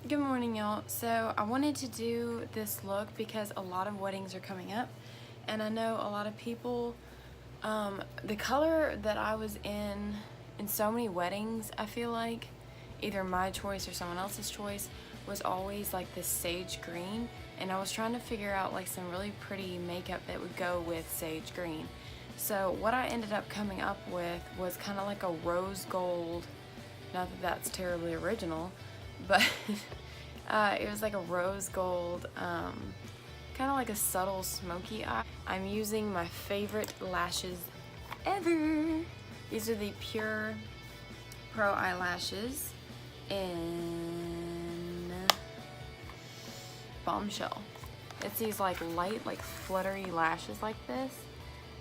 Good morning, y'all. So I wanted to do this look because a lot of weddings are coming up, and I know a lot of people, the color that I was in so many weddings, I feel like, either my choice or someone else's choice, was always like this sage green, and I was trying to figure out like some really pretty makeup that would go with sage green. So what I ended up coming up with was kind of like a rose gold, not that that's terribly original, but it was like a rose gold, kind of like a subtle smoky eye. I'm using my favorite lashes ever. These are the Pure Pro eyelashes in Bombshell. It's these like light, like fluttery lashes like this.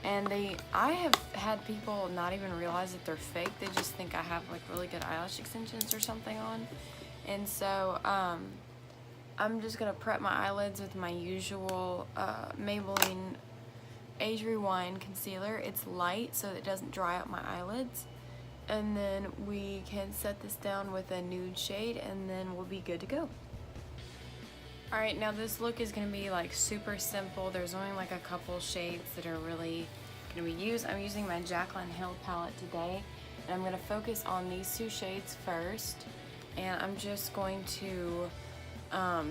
And I have had people not even realize that they're fake. They just think I have like really good eyelash extensions or something on. And so I'm just gonna prep my eyelids with my usual Maybelline Age Rewind concealer. It's light so it doesn't dry out my eyelids. And then we can set this down with a nude shade and then we'll be good to go. Alright, now this look is going to be like super simple. There's only like a couple shades that are really going to be used. I'm using my Jaclyn Hill palette today, and I'm going to focus on these two shades first. And I'm just going to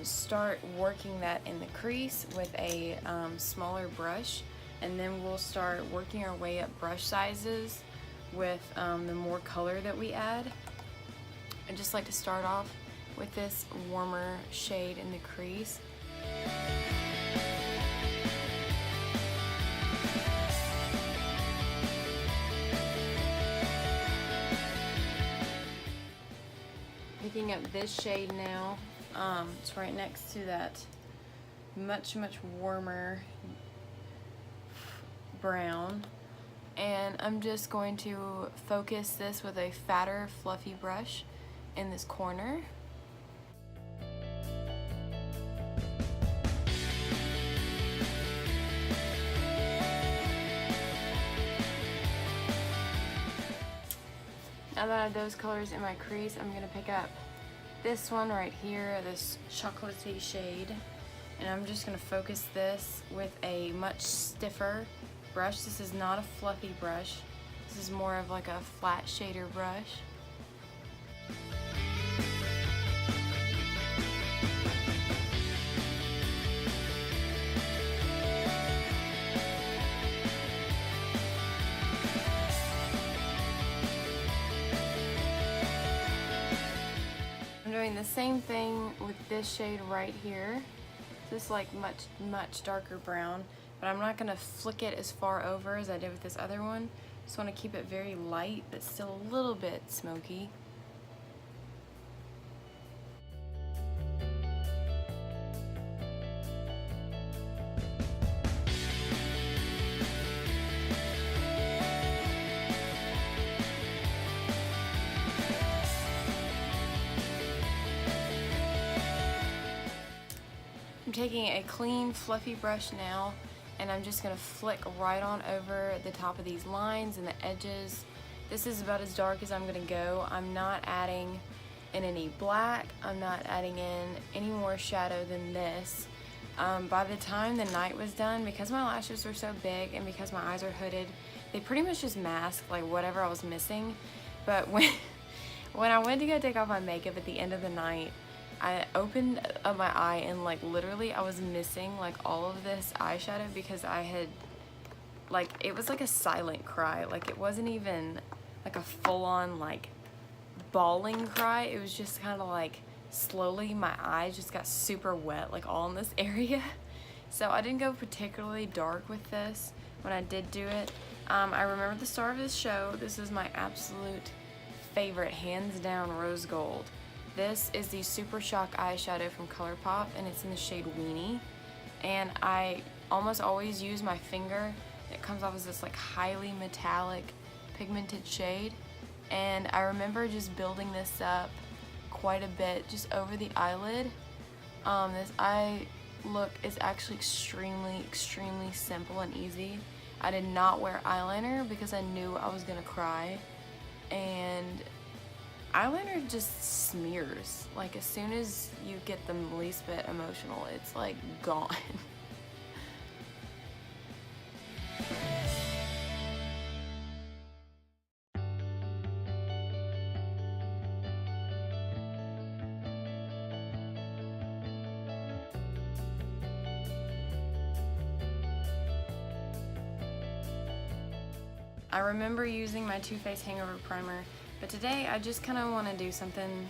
start working that in the crease with a smaller brush, and then we'll start working our way up brush sizes with the more color that we add. I just like to start off with this warmer shade in the crease. Picking up this shade now, it's right next to that much warmer brown, and I'm just going to focus this with a fatter fluffy brush in this corner. Now that I have those colors in my crease, I'm going to pick up this one right here, this chocolatey shade, and I'm just going to focus this with a much stiffer brush. This is not a fluffy brush. This is more of like a flat shader brush. I'm doing the same thing with this shade right here. This is like much darker brown, but I'm not going to flick it as far over as I did with this other one. Just want to keep it very light but still a little bit smoky. I'm taking a clean, fluffy brush now, and I'm just going to flick right on over the top of these lines and the edges. This is about as dark as I'm going to go. I'm not adding in any black. I'm not adding in any more shadow than this. By the time the night was done, because my lashes were so big and because my eyes are hooded, they pretty much just masked like whatever I was missing. But when I went to go take off my makeup at the end of the night, I opened up my eye and like literally I was missing like all of this eyeshadow because I had like, it was like a silent cry. Like it wasn't even like a full-on like bawling cry. It was just kind of like slowly my eyes just got super wet, like all in this area. So I didn't go particularly dark with this when I did do it. I remember the start of this show. This is my absolute favorite, hands down, rose gold. This is the Super Shock eyeshadow from ColourPop, and it's in the shade Weenie. And I almost always use my finger. It comes off as this like highly metallic pigmented shade. And I remember just building this up quite a bit just over the eyelid. This eye look is actually extremely simple and easy. I did not wear eyeliner because I knew I was gonna cry. And eyeliner just smears. Like as soon as you get the least bit emotional, it's like gone. I remember using my Too Faced Hangover Primer, but today I just kind of want to do something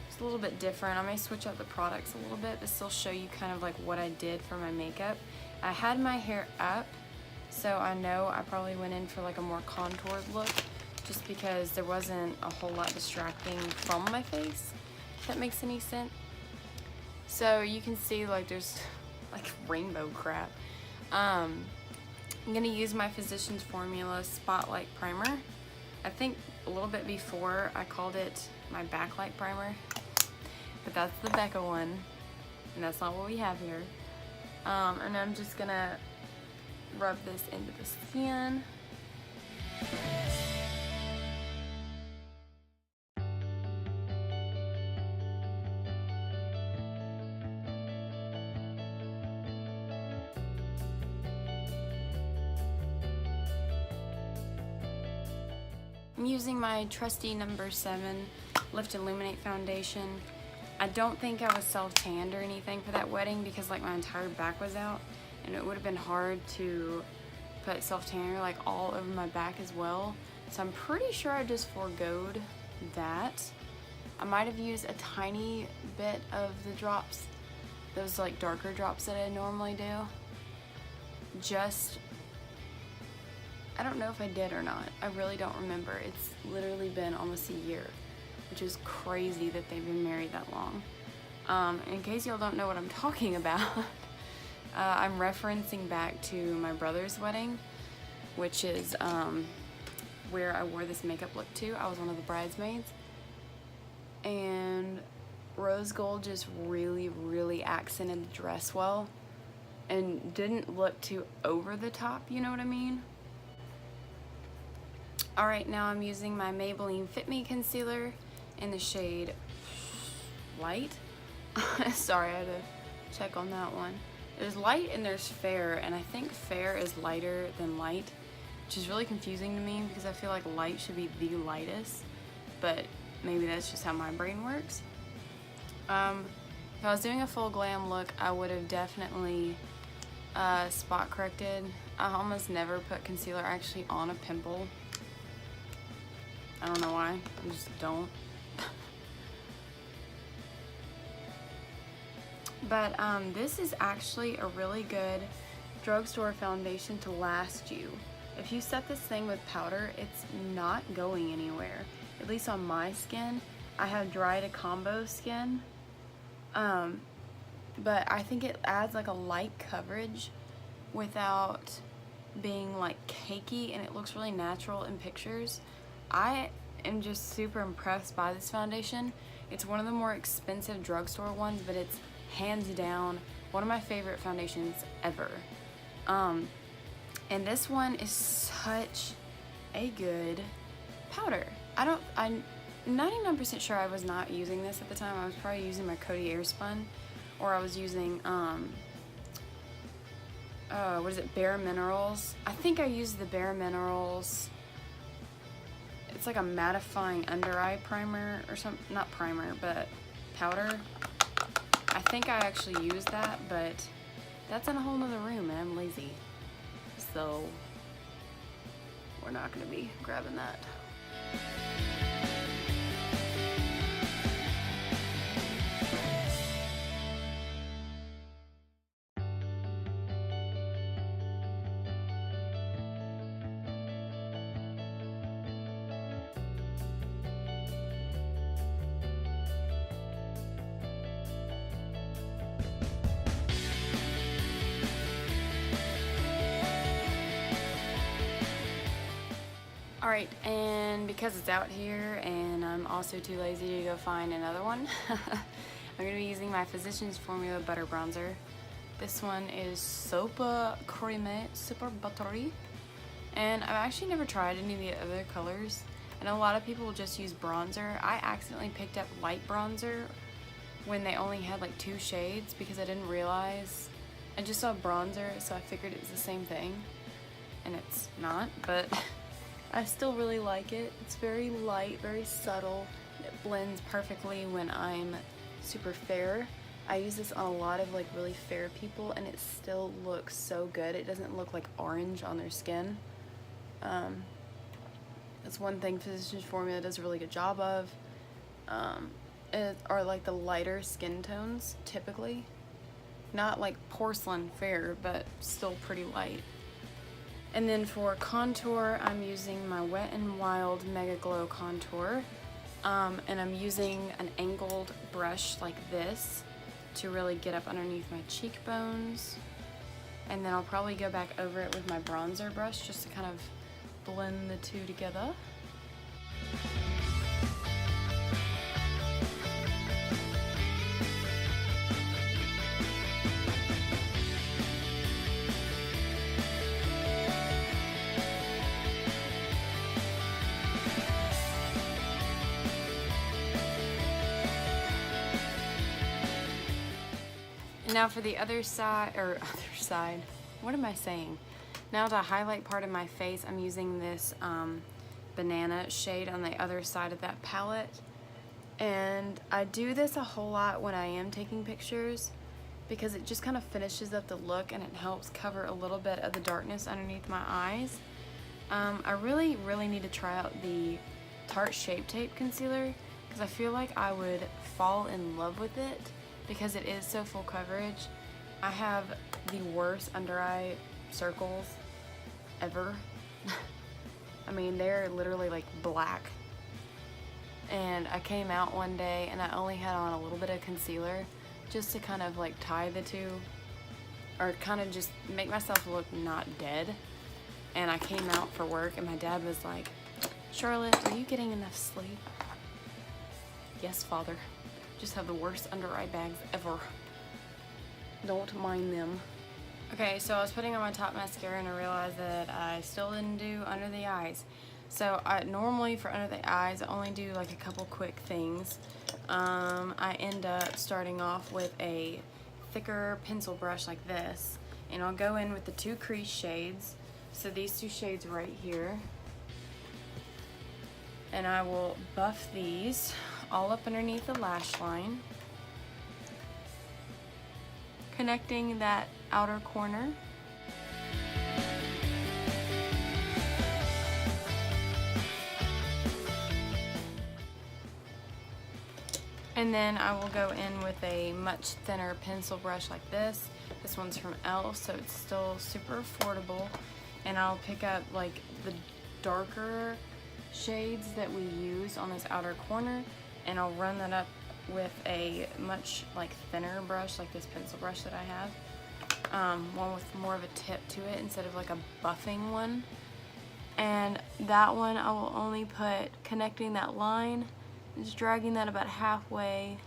just a little bit different. I may switch up the products a little bit, but still show you kind of like what I did for my makeup. I had my hair up, so I know I probably went in for like a more contoured look, just because there wasn't a whole lot distracting from my face, if that makes any sense. So you can see like there's like rainbow crap. I'm going to use my Physicians Formula Spotlight Primer. I think a little bit before I called it my Backlight Primer, but that's the Becca one, and that's not what we have here. And I'm just going to rub this into the skin. I'm using my trusty number 7 Lift Illuminate foundation. I don't think I was self-tanned or anything for that wedding because like my entire back was out, and it would have been hard to put self-tanner like all over my back as well. So I'm pretty sure I just foregoed that. I might have used a tiny bit of the drops, those like darker drops that I normally do. I don't know if I did or not. I really don't remember. It's literally been almost a year, which is crazy that they've been married that long. In case y'all don't know what I'm talking about, I'm referencing back to my brother's wedding, which is where I wore this makeup look to. I was one of the bridesmaids, and rose gold just really, really accented the dress well and didn't look too over the top, you know what I mean? Alright, now I'm using my Maybelline Fit Me Concealer in the shade Light. Sorry, I had to check on that one. There's light and there's fair, and I think fair is lighter than light, which is really confusing to me because I feel like light should be the lightest, but maybe that's just how my brain works. If I was doing a full glam look, I would have definitely spot corrected. I almost never put concealer actually on a pimple. I don't know why, I just don't. But this is actually a really good drugstore foundation to last you. If you set this thing with powder, it's not going anywhere. At least on my skin. I have dry to combo skin. But I think it adds like a light coverage without being like cakey, and it looks really natural in pictures. I am just super impressed by this foundation. It's one of the more expensive drugstore ones, but it's hands down one of my favorite foundations ever. And this one is such a good powder. I'm 99% sure I was not using this at the time. I was probably using my Coty Airspun, or I was using what is it, Bare Minerals. I think I used the Bare Minerals. It's like a mattifying under eye primer or something, not primer, but powder. I think I actually used that, but that's in a whole nother room and I'm lazy. So we're not gonna be grabbing that. Alright, and because it's out here and I'm also too lazy to go find another one, I'm going to be using my Physicians Formula Butter Bronzer. This one is super creamy, super buttery, and I've actually never tried any of the other colors. And a lot of people will just use bronzer. I accidentally picked up light bronzer when they only had like 2 shades because I didn't realize. I just saw bronzer, so I figured it was the same thing, and it's not, but I still really like it. It's very light, very subtle. It blends perfectly when I'm super fair. I use this on a lot of like really fair people, and it still looks so good. It doesn't look like orange on their skin. That's one thing Physicians Formula does a really good job of. Are like the lighter skin tones typically. Not like porcelain fair, but still pretty light. And then for contour, I'm using my Wet n Wild Mega Glow Contour. And I'm using an angled brush like this to really get up underneath my cheekbones. And then I'll probably go back over it with my bronzer brush just to kind of blend the two together. Now for the other side, what am I saying? Now to highlight part of my face, I'm using this banana shade on the other side of that palette. And I do this a whole lot when I am taking pictures because it just kind of finishes up the look and it helps cover a little bit of the darkness underneath my eyes. I really need to try out the Tarte Shape Tape Concealer because I feel like I would fall in love with it because it is so full coverage. I have the worst under eye circles ever. I mean, they're literally like black. And I came out one day and I only had on a little bit of concealer just to kind of like tie the two, or kind of just make myself look not dead. And I came out for work and my dad was like, "Charlotte, are you getting enough sleep?" "Yes, father. Just have the worst under eye bags ever. Don't mind them." Okay, so I was putting on my top mascara and I realized that I still didn't do under the eyes. So normally for under the eyes, I only do like a couple quick things. I end up starting off with a thicker pencil brush like this, and I'll go in with the 2 crease shades. So these 2 shades right here. And I will buff these all up underneath the lash line, connecting that outer corner. And then I will go in with a much thinner pencil brush like this. This one's from Elle, so it's still super affordable. And I'll pick up like the darker shades that we use on this outer corner, and I'll run that up with a much like thinner brush like this pencil brush that I have, one with more of a tip to it instead of like a buffing one. And that one I will only put connecting that line, just dragging that about halfway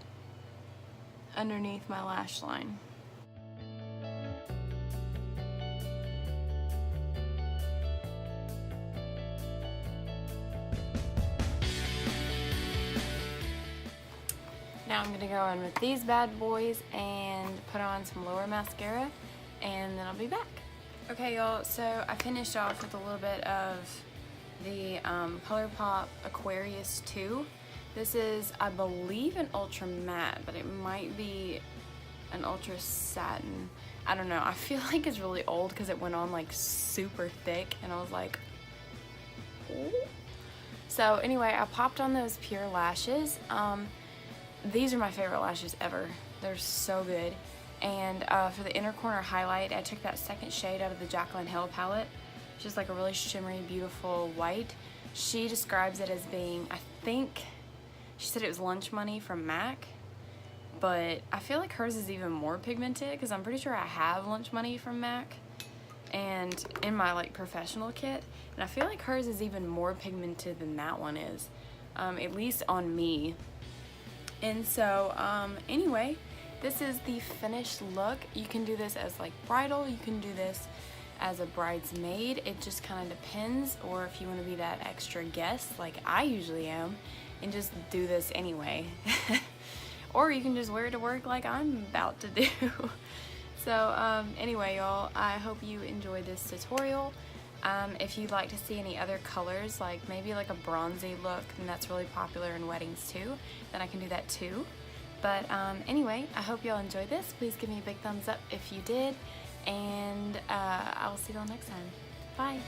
underneath my lash line. Now I'm gonna go in with these bad boys and put on some lower mascara, and then I'll be back. Okay, y'all, so I finished off with a little bit of the ColourPop Aquarius 2. This is, I believe, an ultra matte, but it might be an ultra satin. I don't know. I feel like it's really old because it went on like super thick, and I was like, ooh. So anyway, I popped on those pure lashes. These are my favorite lashes ever. They're so good. And for the inner corner highlight, I took that second shade out of the Jaclyn Hill palette. It's just like a really shimmery, beautiful white. She describes it as being, I think, she said it was Lunch Money from MAC. But I feel like hers is even more pigmented because I'm pretty sure I have Lunch Money from MAC and in my like professional kit. And I feel like hers is even more pigmented than that one is, at least on me. And so anyway, this is the finished look. You can do this as like bridal, you can do this as a bridesmaid. It just kind of depends, or if you want to be that extra guest like I usually am and just do this anyway. Or you can just wear it to work like I'm about to do. So anyway, y'all, I hope you enjoyed this tutorial. If you'd like to see any other colors, like maybe like a bronzy look, and that's really popular in weddings too, then I can do that too. But anyway, I hope y'all enjoyed this. Please give me a big thumbs up if you did, and I will see y'all next time. Bye.